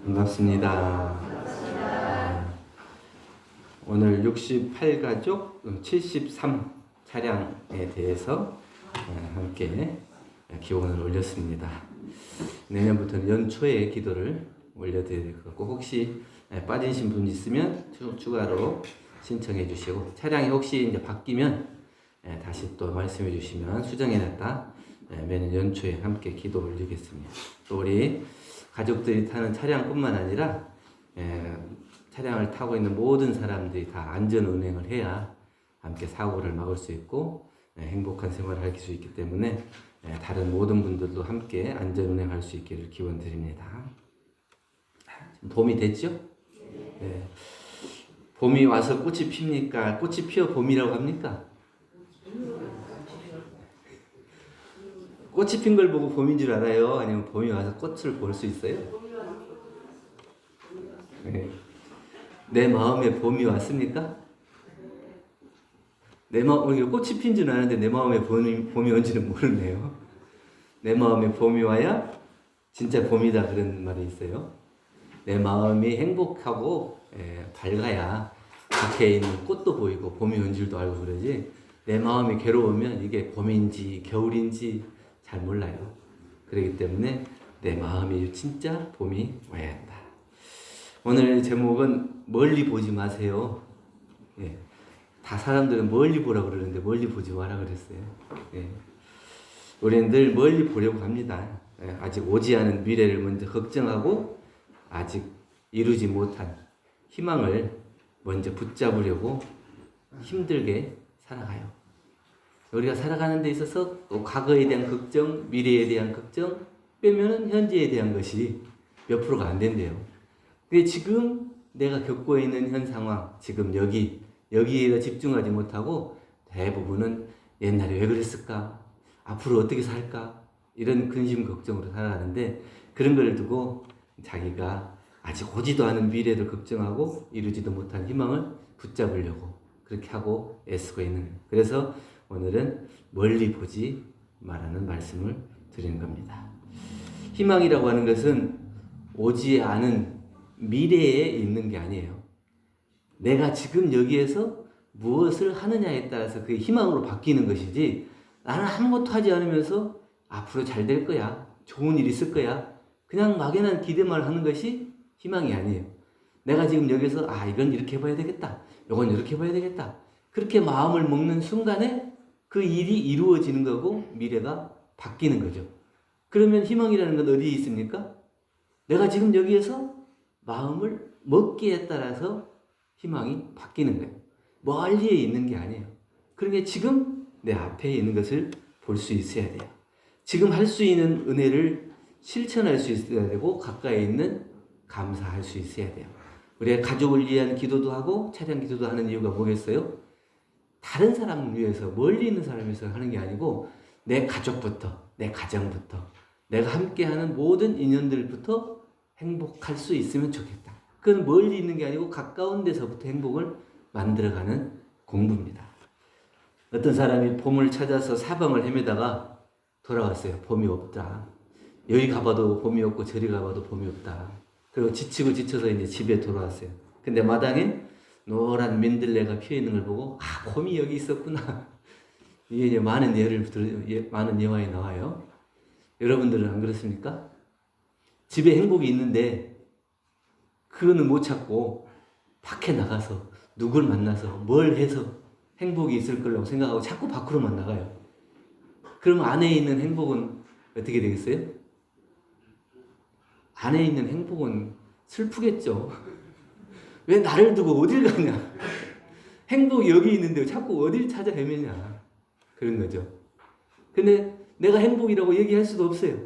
반갑습니다. 오늘 68가족 73 차량에 대해서 함께 기원을 올렸습니다. 내년부터는 연초에 기도를 올려드릴 것 같고, 혹시 빠지신 분 있으면 추가로 신청해 주시고, 차량이 혹시 이제 바뀌면 다시 또 말씀해 주시면 수정해놨다 매년 연초에 함께 기도 올리겠습니다. 또 우리 가족들이 타는 차량뿐만 아니라 차량을 타고 있는 모든 사람들이 다 안전 운행을 해야 함께 사고를 막을 수 있고 행복한 생활을 할 수 있기 때문에 다른 모든 분들도 함께 안전 운행할 수 있기를 기원드립니다. 봄이 됐죠? 네. 봄이 와서 꽃이 핍니까? 꽃이 피어 봄이라고 합니까? 꽃이 핀 걸 보고 봄인 줄 알아요? 아니면 봄이 와서 꽃을 볼 수 있어요? 네. 내 마음에 봄이 왔습니까? 내 마음에 꽃이 핀 줄 아는데 내 마음에 봄이 온지는 모르네요. 내 마음에 봄이 와야 진짜 봄이다, 그런 말이 있어요. 내 마음이 행복하고 밝아야 밖에 있는 꽃도 보이고 봄이 온 줄도 알고 그러지, 내 마음이 괴로우면 이게 봄인지 겨울인지 잘 몰라요. 그렇기 때문에 내 마음이 진짜 봄이 와야 한다. 오늘 제목은 멀리 보지 마세요. 예. 다 사람들은 멀리 보라고 그러는데 멀리 보지 마라 그랬어요. 예. 우리는 늘 멀리 보려고 합니다. 예. 아직 오지 않은 미래를 먼저 걱정하고 아직 이루지 못한 희망을 먼저 붙잡으려고 힘들게 살아가요. 우리가 살아가는 데 있어서 또 과거에 대한 걱정, 미래에 대한 걱정 빼면은 현재에 대한 것이 몇 프로가 안 된대요. 근데 지금 내가 겪고 있는 현 상황, 지금 여기에 집중하지 못하고 대부분은 옛날에 왜 그랬을까? 앞으로 어떻게 살까? 이런 근심 걱정으로 살아가는데, 그런 걸 두고 자기가 아직 오지도 않은 미래를 걱정하고 이루지도 못한 희망을 붙잡으려고 그렇게 하고 애쓰고 있는 거예요. 그래서 오늘은 멀리 보지 말라는 말씀을 드리는 겁니다. 희망이라고 하는 것은 오지 않은 미래에 있는 게 아니에요. 내가 지금 여기에서 무엇을 하느냐에 따라서 그게 희망으로 바뀌는 것이지, 나는 아무것도 하지 않으면서 앞으로 잘 될 거야, 좋은 일 있을 거야, 그냥 막연한 기대만 하는 것이 희망이 아니에요. 내가 지금 여기서 이건 이렇게 해봐야 되겠다, 이건 이렇게 해봐야 되겠다, 그렇게 마음을 먹는 순간에 그 일이 이루어지는 거고 미래가 바뀌는 거죠. 그러면 희망이라는 건 어디에 있습니까? 내가 지금 여기에서 마음을 먹기에 따라서 희망이 바뀌는 거예요. 멀리에 있는 게 아니에요. 그러니까 지금 내 앞에 있는 것을 볼 수 있어야 돼요. 지금 할 수 있는 은혜를 실천할 수 있어야 되고, 가까이 있는 감사할 수 있어야 돼요. 우리가 가족을 위한 기도도 하고 차량 기도도 하는 이유가 뭐겠어요? 다른 사람을 위해서, 멀리 있는 사람을 위해서 하는 게 아니고 내 가족부터, 내 가정부터, 내가 함께하는 모든 인연들부터 행복할 수 있으면 좋겠다. 그건 멀리 있는 게 아니고 가까운 데서부터 행복을 만들어가는 공부입니다. 어떤 사람이 봄을 찾아서 사방을 헤매다가 돌아왔어요. 봄이 없다. 여기 가봐도 봄이 없고 저리 가봐도 봄이 없다. 그리고 지치고 지쳐서 이제 집에 돌아왔어요. 근데 마당에 노란 민들레가 피어 있는 걸 보고 봄이 여기 있었구나. 이게 이제 많은 예화에 나와요. 여러분들은 안 그렇습니까? 집에 행복이 있는데 그거는 못 찾고 밖에 나가서 누굴 만나서 뭘 해서 행복이 있을 거라고 생각하고 자꾸 밖으로만 나가요. 그러면 안에 있는 행복은 어떻게 되겠어요? 안에 있는 행복은 슬프겠죠. 왜 나를 두고 어딜 가냐? 행복이 여기 있는데 자꾸 어딜 찾아 헤매냐? 그런 거죠. 근데 내가 행복이라고 얘기할 수도 없어요.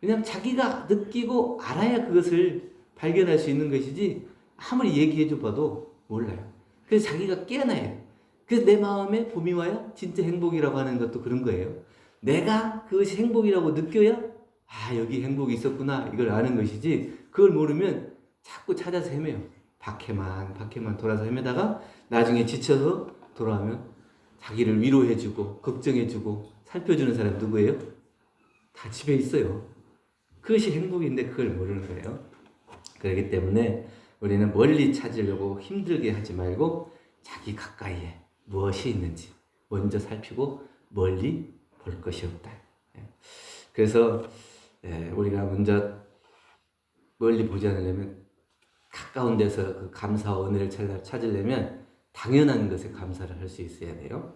그냥 자기가 느끼고 알아야 그것을 발견할 수 있는 것이지, 아무리 얘기해줘 봐도 몰라요. 그래서 자기가 깨어나야 해요. 그래서 내 마음에 봄이 와야 진짜 행복이라고 하는 것도 그런 거예요. 내가 그것이 행복이라고 느껴야 여기 행복이 있었구나, 이걸 아는 것이지, 그걸 모르면 자꾸 찾아서 헤매요. 밖에만 돌아서 헤매다가 나중에 지쳐서 돌아오면 자기를 위로해주고 걱정해주고 살펴주는 사람 누구예요? 다 집에 있어요. 그것이 행복인데 그걸 모르는 거예요. 그렇기 때문에 우리는 멀리 찾으려고 힘들게 하지 말고 자기 가까이에 무엇이 있는지 먼저 살피고 멀리 볼 것이 없다. 그래서 우리가 먼저 멀리 보지 않으려면 가까운 데서 그 감사와 은혜를 찾으려면 당연한 것에 감사를 할 수 있어야 돼요.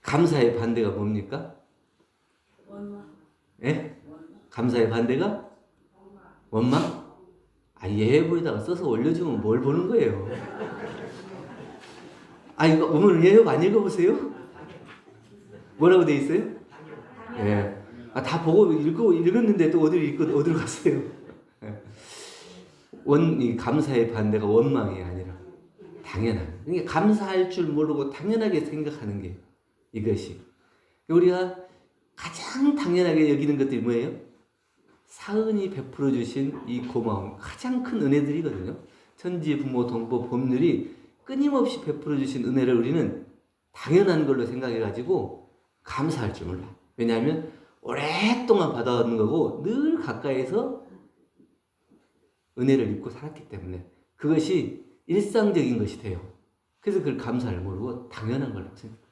감사의 반대가 뭡니까? 원망. 예? 감사의 반대가? 원망? 예보에다가 써서 올려주면 뭘 보는 거예요? 이거 오늘 예보 안 읽어보세요? 뭐라고 돼 있어요? 예. 다 보고 읽었는데 또 어디로 갔어요? 예. 이 감사의 반대가 원망이 아니라 당연한. 그러니까 감사할 줄 모르고 당연하게 생각하는 게 이것이. 우리가 가장 당연하게 여기는 것들이 뭐예요? 사은이 베풀어 주신 이 고마움, 가장 큰 은혜들이거든요. 천지, 부모, 동포, 법률이 끊임없이 베풀어 주신 은혜를 우리는 당연한 걸로 생각해가지고 감사할 줄 몰라. 왜냐하면 오랫동안 받아왔는 거고 늘 가까이서 은혜를 입고 살았기 때문에 그것이 일상적인 것이 돼요. 그래서 그걸 감사를 모르고 당연한 걸로 생각해요.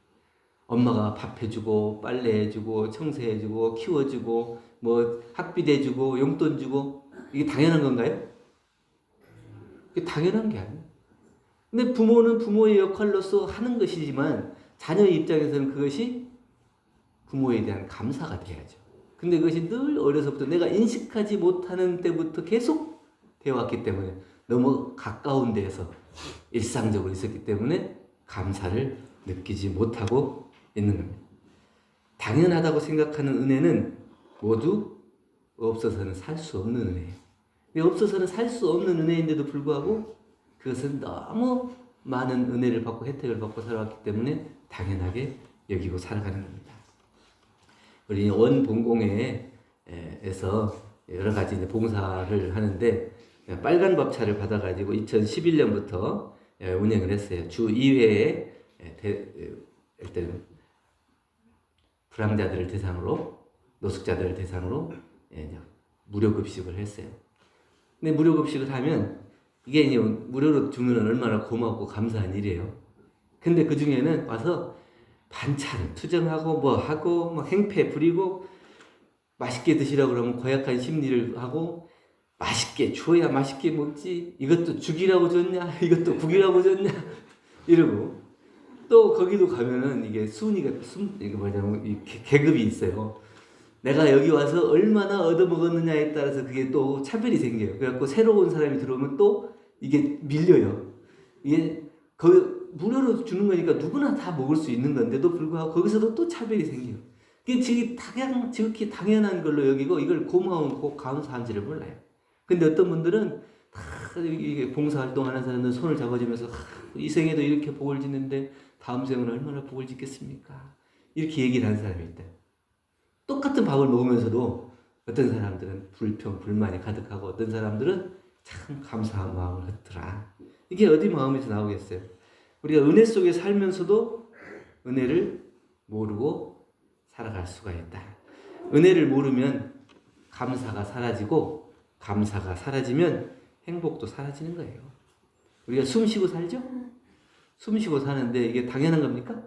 엄마가 밥 해주고 빨래 해주고 청소해주고 키워주고 뭐 학비 대주고 용돈 주고 이게 당연한 건가요? 그게 당연한 게 아니에요. 근데 부모는 부모의 역할로서 하는 것이지만 자녀의 입장에서는 그것이 부모에 대한 감사가 돼야죠. 근데 그것이 늘 어려서부터 내가 인식하지 못하는 때부터 계속 되어왔기 때문에 너무 가까운 데에서 일상적으로 있었기 때문에 감사를 느끼지 못하고 있는 겁니다. 당연하다고 생각하는 은혜는 모두 없어서는 살 수 없는 은혜예요. 없어서는 살 수 없는 은혜인데도 불구하고 그것은 너무 많은 은혜를 받고 혜택을 받고 살아왔기 때문에 당연하게 여기고 살아가는 겁니다. 우리 원봉공회에서 여러 가지 이제 봉사를 하는데 빨간 밥차를 받아가지고 2011년부터 운영을 했어요. 주 2회에 일단 불황자들을 대상으로 노숙자들을 대상으로 무료 급식을 했어요. 근데 무료 급식을 하면 이게 이제 무료로 주면 얼마나 고맙고 감사한 일이에요. 근데 그 중에는 와서 반찬 투정하고 뭐 하고 뭐 행패 부리고 맛있게 드시라고 그러면 고약한 심리를 하고 맛있게 줘야 맛있게 먹지 이것도 죽이라고 줬냐 이것도 국이라고 줬냐 이러고 또 거기도 가면은 이게 이게 뭐냐면 이 계급이 있어요. 내가 여기 와서 얼마나 얻어먹었느냐에 따라서 그게 또 차별이 생겨요. 그래갖고 새로운 사람이 들어오면 또 이게 밀려요. 이게 무료로 주는 거니까 누구나 다 먹을 수 있는 건데도 불구하고 거기서도 또 차별이 생겨요. 이게 지극히 당연한 걸로 여기고 이걸 고마운 감사한지를 몰라요. 근데 어떤 분들은 다 이게 봉사활동하는 사람들 손을 잡아주면서 이 생에도 이렇게 복을 짓는데 다음 생은 얼마나 복을 짓겠습니까? 이렇게 얘기를 하는 사람이 있다. 똑같은 밥을 먹으면서도 어떤 사람들은 불평, 불만이 가득하고 어떤 사람들은 참 감사한 마음을 갖더라. 이게 어디 마음에서 나오겠어요? 우리가 은혜 속에 살면서도 은혜를 모르고 살아갈 수가 있다. 은혜를 모르면 감사가 사라지고 감사가 사라지면 행복도 사라지는 거예요. 우리가 숨 쉬고 살죠? 숨 쉬고 사는데 이게 당연한 겁니까?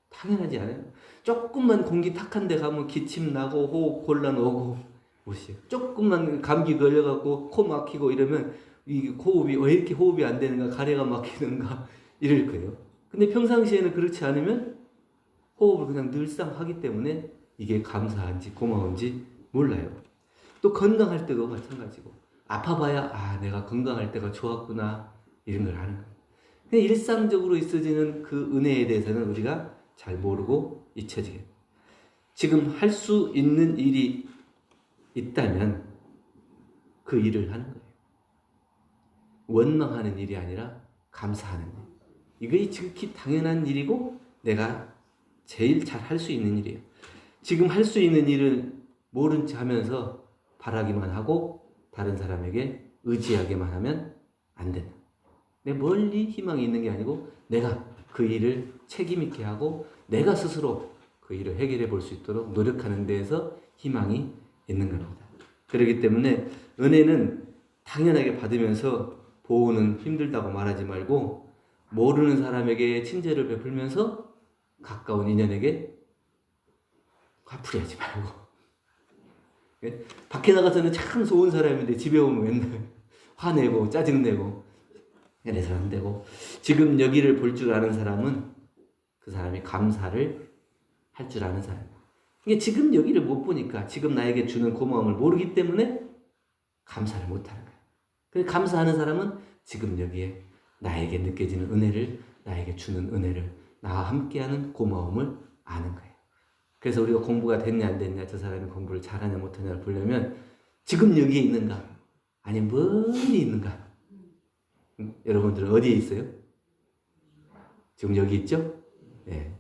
당연하지 않아요. 조금만 공기 탁한 데 가면 기침 나고 호흡 곤란 오고 무엇이에요. 조금만 감기 걸려갖고 코 막히고 이러면 이 호흡이 왜 이렇게 호흡이 안 되는가 가래가 막히는가 이럴 거예요. 근데 평상시에는 그렇지 않으면 호흡을 그냥 늘상 하기 때문에 이게 감사한지 고마운지 몰라요. 또 건강할 때도 마찬가지고 아파봐야 내가 건강할 때가 좋았구나 이런 걸 아는 거예요. 그냥 일상적으로 있어지는 그 은혜에 대해서는 우리가 잘 모르고 잊혀지게. 지금 할 수 있는 일이 있다면 그 일을 하는 거예요. 원망하는 일이 아니라 감사하는 일. 이게 지극히 당연한 일이고 내가 제일 잘 할 수 있는 일이에요. 지금 할 수 있는 일을 모른 체 하면서 바라기만 하고 다른 사람에게 의지하게만 하면 안 된다. 내 멀리 희망이 있는 게 아니고 내가 그 일을 책임 있게 하고 내가 스스로 그 일을 해결해 볼 수 있도록 노력하는 데에서 희망이 있는 겁니다. 그렇기 때문에 은혜는 당연하게 받으면서 보호는 힘들다고 말하지 말고 모르는 사람에게 친절을 베풀면서 가까운 인연에게 화풀이하지 말고. 예? 밖에 나가서는 참 좋은 사람인데 집에 오면 맨날 화내고 짜증내고 그래서 안 되고, 지금 여기를 볼 줄 아는 사람은 그 사람이 감사를 할 줄 아는 사람. 이게 지금 여기를 못 보니까 지금 나에게 주는 고마움을 모르기 때문에 감사를 못하는 거예요. 그래서 감사하는 사람은 지금 여기에 나에게 느껴지는 은혜를, 나에게 주는 은혜를, 나와 함께하는 고마움을 아는 거예요. 그래서 우리가 공부가 됐냐 안 됐냐, 저 사람이 공부를 잘하냐 못하냐를 보려면 지금 여기에 있는가 아니면 멀리 있는가. 여러분들은 어디에 있어요? 지금 여기 있죠? 네.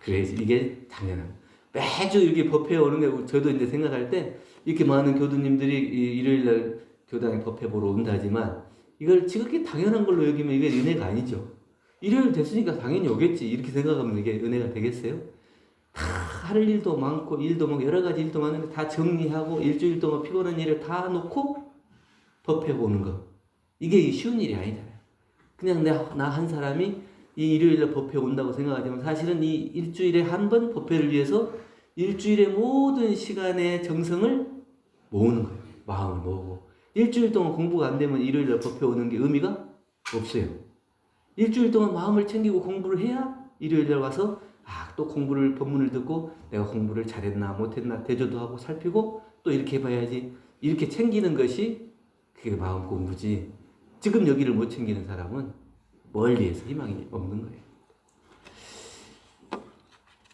그래서 이게 당연한. 매주 이렇게 법회에 오는 게, 저도 이제 생각할 때 이렇게 많은 교도님들이 일요일날 교당에 법회 보러 온다지만 이걸 지극히 당연한 걸로 여기면 이게 은혜가 아니죠. 일요일 됐으니까 당연히 오겠지 이렇게 생각하면 이게 은혜가 되겠어요? 다 할 일도 많고 일도 많고 여러 가지 일도 많은데 다 정리하고 일주일 동안 피곤한 일을 다 놓고 법회 보는 거, 이게 쉬운 일이 아니잖아요. 그냥 나 한 사람이 이 일요일에 법회 온다고 생각하지만 사실은 이 일주일에 한 번 법회를 위해서 일주일의 모든 시간의 정성을 모으는 거예요. 마음을 모으고. 일주일 동안 공부가 안 되면 일요일에 법회 오는 게 의미가 없어요. 일주일 동안 마음을 챙기고 공부를 해야 일요일에 와서 또 공부를, 법문을 듣고 내가 공부를 잘했나 못했나 대조도 하고 살피고 또 이렇게 해봐야지, 이렇게 챙기는 것이 그게 마음 공부지. 지금 여기를 못 챙기는 사람은 멀리에서 희망이 없는 거예요.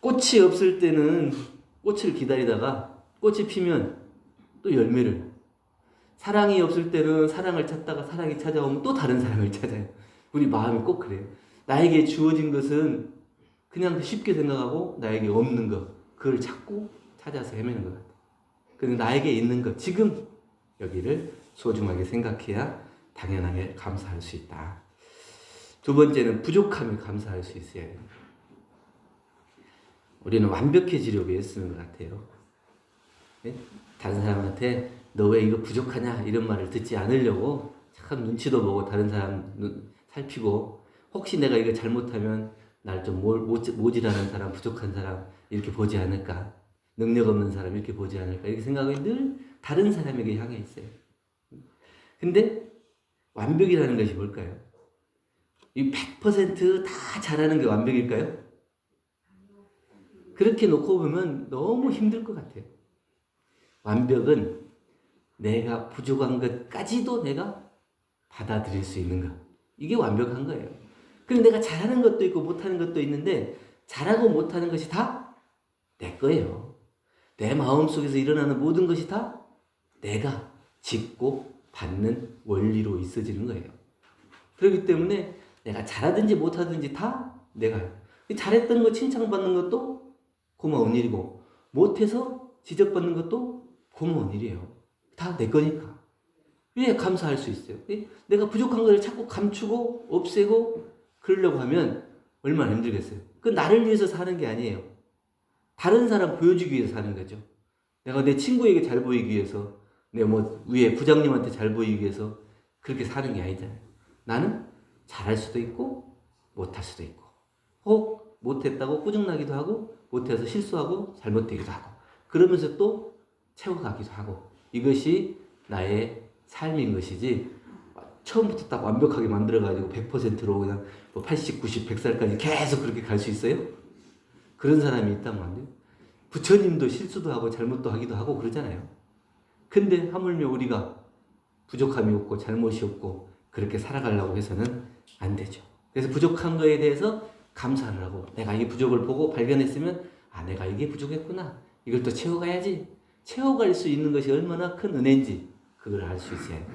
꽃이 없을 때는 꽃을 기다리다가 꽃이 피면 또 열매를, 사랑이 없을 때는 사랑을 찾다가 사랑이 찾아오면 또 다른 사랑을 찾아요. 우리 마음이 꼭 그래요. 나에게 주어진 것은 그냥 쉽게 생각하고 나에게 없는 것, 그걸 찾고 찾아서 헤매는 것 같아요. 근데 나에게 있는 것, 지금 여기를 소중하게 생각해야 당연하게 감사할 수 있다. 두 번째는 부족함에 감사할 수 있어야 해요. 우리는 완벽해지려고 애쓰는 것 같아요. 네? 다른 사람한테 너 왜 이거 부족하냐 이런 말을 듣지 않으려고 참 눈치도 보고 다른 사람 살피고, 혹시 내가 이거 잘못하면 날 좀 모질하는 사람, 부족한 사람 이렇게 보지 않을까, 능력 없는 사람 이렇게 보지 않을까, 이렇게 생각이 늘 다른 사람에게 향해 있어요. 근데 완벽이라는 것이 뭘까요? 이 100%다 잘하는 게 완벽일까요? 그렇게 놓고 보면 너무 힘들 것 같아요. 완벽은 내가 부족한 것까지도 내가 받아들일 수 있는 것, 이게 완벽한 거예요. 그럼 내가 잘하는 것도 있고 못하는 것도 있는데 잘하고 못하는 것이 다 내 거예요. 내 마음속에서 일어나는 모든 것이 다 내가 짓고 받는 원리로 있어지는 거예요. 그렇기 때문에 내가 잘하든지 못하든지 다 내가, 잘했던 거 칭찬받는 것도 고마운 일이고 못해서 지적받는 것도 고마운 일이에요. 다 내 거니까. 왜 감사할 수 있어요? 내가 부족한 것을 자꾸 감추고 없애고 그러려고 하면 얼마나 힘들겠어요. 그 나를 위해서 사는 게 아니에요. 다른 사람 보여주기 위해서 사는 거죠. 내가 내 친구에게 잘 보이기 위해서, 내 위에 부장님한테 잘 보이기 위해서 그렇게 사는 게 아니잖아요. 나는 잘할 수도 있고 못할 수도 있고, 혹 못했다고 꾸중나기도 하고 못해서 실수하고 잘못되기도 하고, 그러면서 또 채워가기도 하고, 이것이 나의 삶인 것이지 처음부터 딱 완벽하게 만들어가지고 100%로 그냥 80, 90, 100살까지 계속 그렇게 갈 수 있어요? 그런 사람이 있다면 안 돼요. 부처님도 실수도 하고 잘못도 하기도 하고 그러잖아요. 근데 하물며 우리가 부족함이 없고 잘못이 없고 그렇게 살아가려고 해서는 안 되죠. 그래서 부족한 거에 대해서 감사를 하고, 내가 이 부족을 보고 발견했으면 내가 이게 부족했구나, 이걸 또 채워가야지, 채워갈 수 있는 것이 얼마나 큰 은혜인지 그걸 알 수 있어야 해요.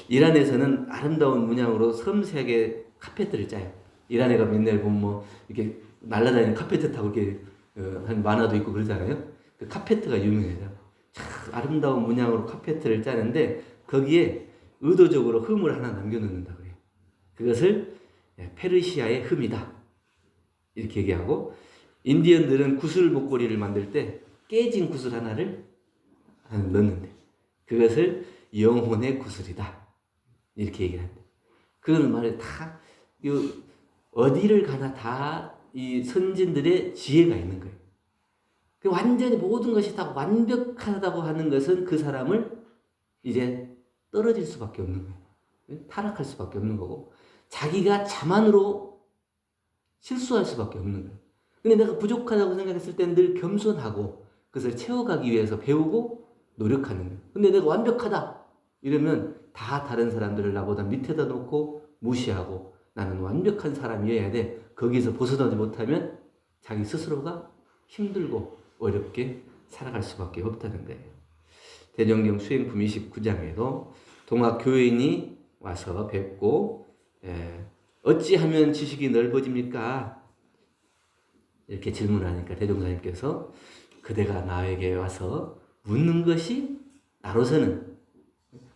이란에서는 아름다운 문양으로 섬세하게 카페트를 짜요. 이란에 가면 옛날에 보면 이렇게 날아다니는 카페트 타고 이렇게 한 만화도 있고 그러잖아요. 그 카페트가 유명해요. 참 아름다운 문양으로 카페트를 짜는데 거기에 의도적으로 흠을 하나 남겨놓는다 그래요. 그것을 페르시아의 흠이다 이렇게 얘기하고, 인디언들은 구슬 목걸이를 만들 때 깨진 구슬 하나를 넣는데, 그것을 영혼의 구슬이다. 이렇게 얘기를 한다. 그건 말에 다 어디를 가나 다 이 선진들의 지혜가 있는 거예요. 완전히 모든 것이 다 완벽하다고 하는 것은 그 사람을 이제 떨어질 수밖에 없는 거예요. 타락할 수밖에 없는 거고, 자기가 자만으로 실수할 수밖에 없는 거예요. 근데 내가 부족하다고 생각했을 때는 늘 겸손하고 그것을 채워가기 위해서 배우고 노력하는 거예요. 근데 내가 완벽하다 이러면 다 다른 사람들을 나보다 밑에다 놓고 무시하고 나는 완벽한 사람이어야 돼. 거기서 벗어나지 못하면 자기 스스로가 힘들고 어렵게 살아갈 수밖에 없다는 거예요. 대종경 수행품 29장에도 동학교인이 와서 뵙고 어찌하면 지식이 넓어집니까? 이렇게 질문하니까 대종사님께서 그대가 나에게 와서 묻는 것이 나로서는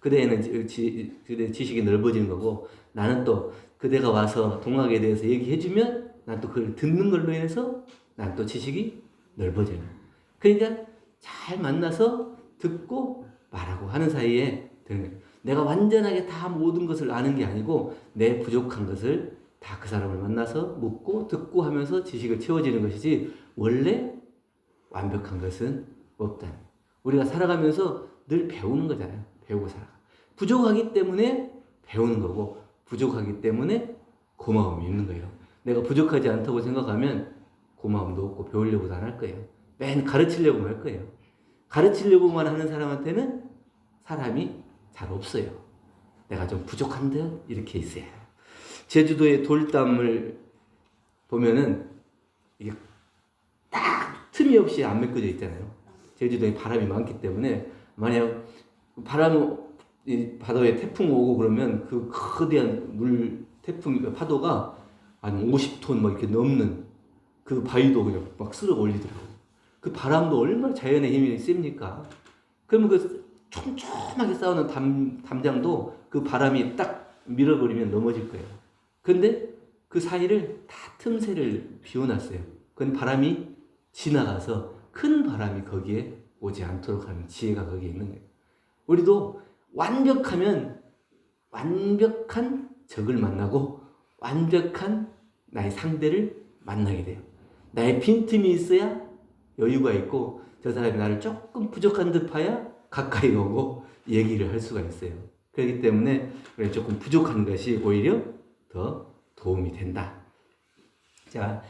그대는 지식이 넓어지는 거고, 나는 또 그대가 와서 동학에 대해서 얘기해주면 난 또 그걸 듣는 걸로 인해서 난 또 지식이 넓어지는 거예요. 그러니까 잘 만나서 듣고 말하고 하는 사이에 되는 거예요. 내가 완전하게 다 모든 것을 아는 게 아니고 내 부족한 것을 다 그 사람을 만나서 묻고 듣고 하면서 지식을 채워지는 것이지 원래 완벽한 것은 없다. 우리가 살아가면서 늘 배우는 거잖아요. 배우고 살아가. 부족하기 때문에 배우는 거고 부족하기 때문에 고마움이 있는 거예요. 내가 부족하지 않다고 생각하면 고마움도 없고 배우려고도 안 할 거예요. 맨 가르치려고만 할 거예요. 가르치려고만 하는 사람한테는 사람이 잘 없어요. 내가 좀 부족한데 이렇게 있어요. 제주도의 돌담을 보면은 이게 딱 틈이 없이 안 메꿔져 있잖아요. 제주도에 바람이 많기 때문에 만약 바다에 태풍 오고 그러면 그 거대한 태풍 파도가 한 50톤 막 이렇게 넘는 그 바위도 그냥 막 쓸어 올리더라고요. 그 바람도 얼마나 자연의 힘이 셉니까? 그러면 그 촘촘하게 쌓아놓은 담장도 그 바람이 딱 밀어버리면 넘어질 거예요. 근데 그 사이를 다 틈새를 비워놨어요. 그건 바람이 지나가서 큰 바람이 거기에 오지 않도록 하는 지혜가 거기에 있는 거예요. 우리도 완벽하면 완벽한 적을 만나고 완벽한 나의 상대를 만나게 돼요. 나의 빈틈이 있어야 여유가 있고 저 사람이 나를 조금 부족한 듯 봐야 가까이 오고 얘기를 할 수가 있어요. 그렇기 때문에 조금 부족한 것이 오히려 더 도움이 된다. 자,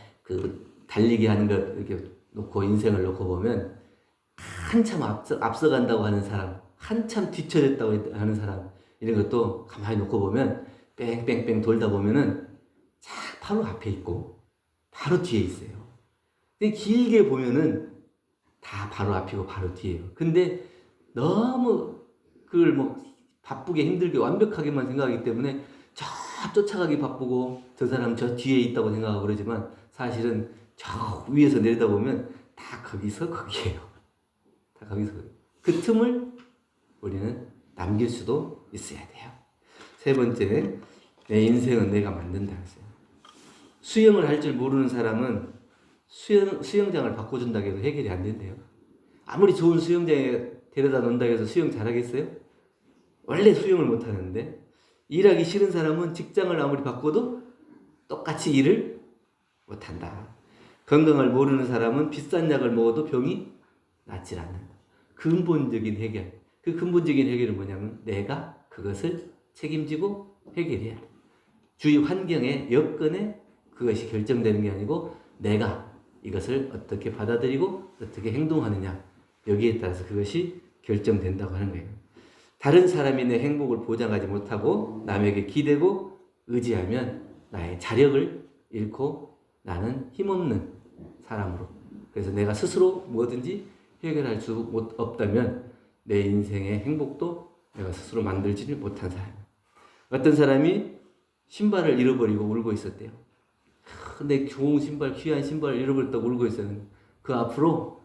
달리기 하는 것 이렇게 놓고 인생을 놓고 보면 한참 앞서간다고 하는 사람, 한참 뒤처졌다고 하는 사람 이런 것도 가만히 놓고 보면 뺑뺑뺑 돌다 보면은 바로 앞에 있고 바로 뒤에 있어요. 근데 길게 보면은 다 바로 앞이고 바로 뒤에요. 근데 너무 그걸 바쁘게 힘들게 완벽하게만 생각하기 때문에 쫓아가기 바쁘고 저 사람 저 뒤에 있다고 생각하고 그러지만 사실은 저 위에서 내려다보면 다 거기서 거기에요. 다 거기서 거기. 그 틈을 우리는 남길 수도 있어야 돼요. 세 번째, 내 인생은 내가 만든다 했어요. 수영을 할 줄 모르는 사람은 수영장을 바꿔준다고 해도 해결이 안 된대요. 아무리 좋은 수영장에 데려다 놓는다고 해서 수영 잘하겠어요? 원래 수영을 못하는데 일하기 싫은 사람은 직장을 아무리 바꿔도 똑같이 일을 못한다. 건강을 모르는 사람은 비싼 약을 먹어도 병이 낫질 않는다. 근본적인 해결. 그 근본적인 해결은 뭐냐면 내가 그것을 책임지고 해결해야 돼. 주위 환경에 여건에 그것이 결정되는 게 아니고 내가 이것을 어떻게 받아들이고 어떻게 행동하느냐 여기에 따라서 그것이 결정된다고 하는 거예요. 다른 사람이 내 행복을 보장하지 못하고 남에게 기대고 의지하면 나의 자력을 잃고 나는 힘없는 사람으로, 그래서 내가 스스로 뭐든지 해결할 수 없다면 내 인생의 행복도 내가 스스로 만들지 못한 사람. 어떤 사람이 신발을 잃어버리고 울고 있었대요. 근데 좋은 신발, 귀한 신발을 잃어버렸다고 울고 있었는데 그 앞으로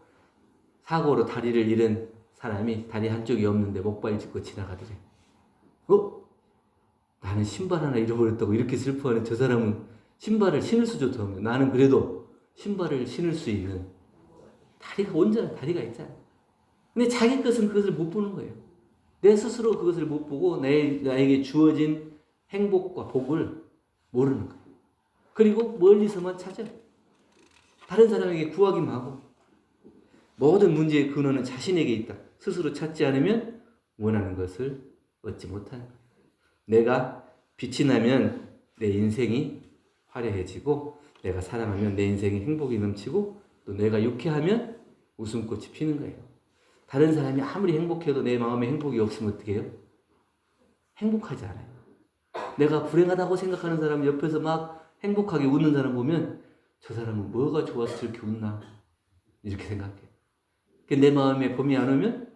사고로 다리를 잃은 사람이 다리 한쪽이 없는데 목발 짚고 지나가더래. 나는 신발 하나 잃어버렸다고 이렇게 슬퍼하는 저 사람은 신발을 신을 수조차 없네. 나는 그래도 신발을 신을 수 있는 다리가 온전한 다리가 있잖아. 근데 자기 것은 그것을 못 보는 거예요. 내 스스로 그것을 못 보고 나에게 주어진 행복과 복을 모르는 거예요. 그리고 멀리서만 찾아요. 다른 사람에게 구하기만 하고 모든 문제의 근원은 자신에게 있다. 스스로 찾지 않으면 원하는 것을 얻지 못하는 거예요. 내가 빛이 나면 내 인생이 화려해지고 내가 사랑하면 내 인생이 행복이 넘치고 또 내가 유쾌하면 웃음꽃이 피는 거예요. 다른 사람이 아무리 행복해도 내 마음에 행복이 없으면 어떻게 해요? 행복하지 않아요. 내가 불행하다고 생각하는 사람 옆에서 막 행복하게 웃는 사람 보면 저 사람은 뭐가 좋아서 저렇게 웃나 이렇게 생각해요. 내 마음에 봄이 안 오면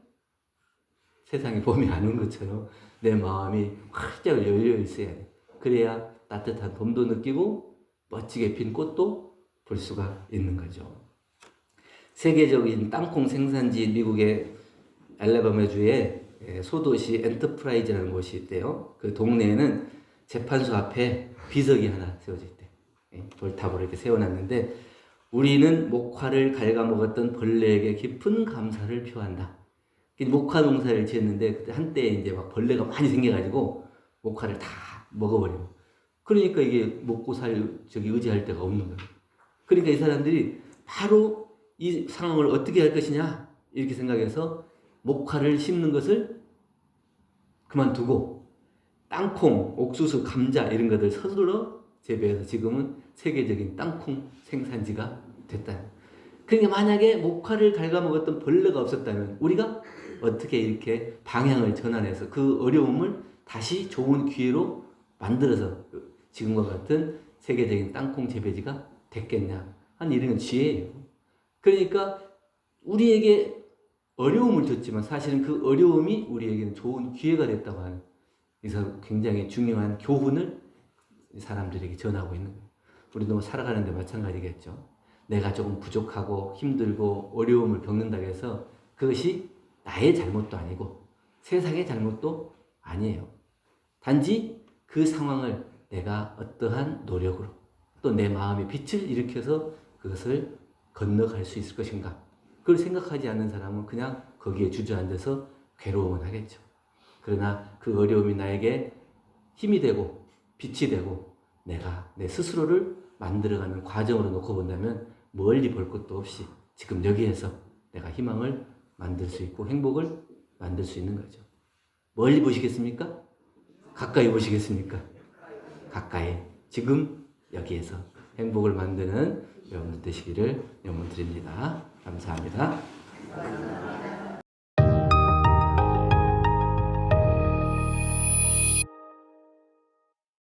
세상에 봄이 안 온 것처럼 내 마음이 활짝 열려 있어야 돼. 그래야 따뜻한 봄도 느끼고 멋지게 핀 꽃도 볼 수가 있는 거죠. 세계적인 땅콩 생산지 미국의 알래바마주의 소도시 엔터프라이즈라는 곳이 있대요. 그 동네에는 재판소 앞에 비석이 하나 세워져 있대. 돌탑으로 이렇게 세워놨는데 우리는 목화를 갉아먹었던 벌레에게 깊은 감사를 표한다. 목화 농사를 지었는데 그때 한때 이제 막 벌레가 많이 생겨가지고 목화를 다 먹어버려요. 그러니까 이게 먹고 의지할 데가 없는 거예요. 그러니까 이 사람들이 바로 이 상황을 어떻게 할 것이냐 이렇게 생각해서 목화를 심는 것을 그만두고 땅콩, 옥수수, 감자 이런 것들 서둘러 재배해서 지금은 세계적인 땅콩 생산지가 됐다. 그러니까 만약에 목화를 갉아먹었던 벌레가 없었다면 우리가 어떻게 이렇게 방향을 전환해서 그 어려움을 다시 좋은 기회로 만들어서 지금과 같은 세계적인 땅콩 재배지가 됐겠냐 하는 이런 지혜예요. 그러니까 우리에게 어려움을 줬지만 사실은 그 어려움이 우리에게는 좋은 기회가 됐다고 하는 그래서 굉장히 중요한 교훈을 사람들에게 전하고 있는 거예요. 우리도 살아가는 데 마찬가지겠죠. 내가 조금 부족하고 힘들고 어려움을 겪는다고 해서 그것이 나의 잘못도 아니고 세상의 잘못도 아니에요. 단지 그 상황을 내가 어떠한 노력으로 또 내 마음의 빛을 일으켜서 그것을 건너갈 수 있을 것인가. 그걸 생각하지 않는 사람은 그냥 거기에 주저앉아서 괴로움은 하겠죠. 그러나 그 어려움이 나에게 힘이 되고 빛이 되고 내가 내 스스로를 만들어가는 과정으로 놓고 본다면 멀리 볼 것도 없이 지금 여기에서 내가 희망을 만들 수 있고 행복을 만들 수 있는 거죠. 멀리 보시겠습니까? 가까이 보시겠습니까? 가까이 지금 여기에서 행복을 만드는 여러분들 되시기를 염원드립니다. 감사합니다.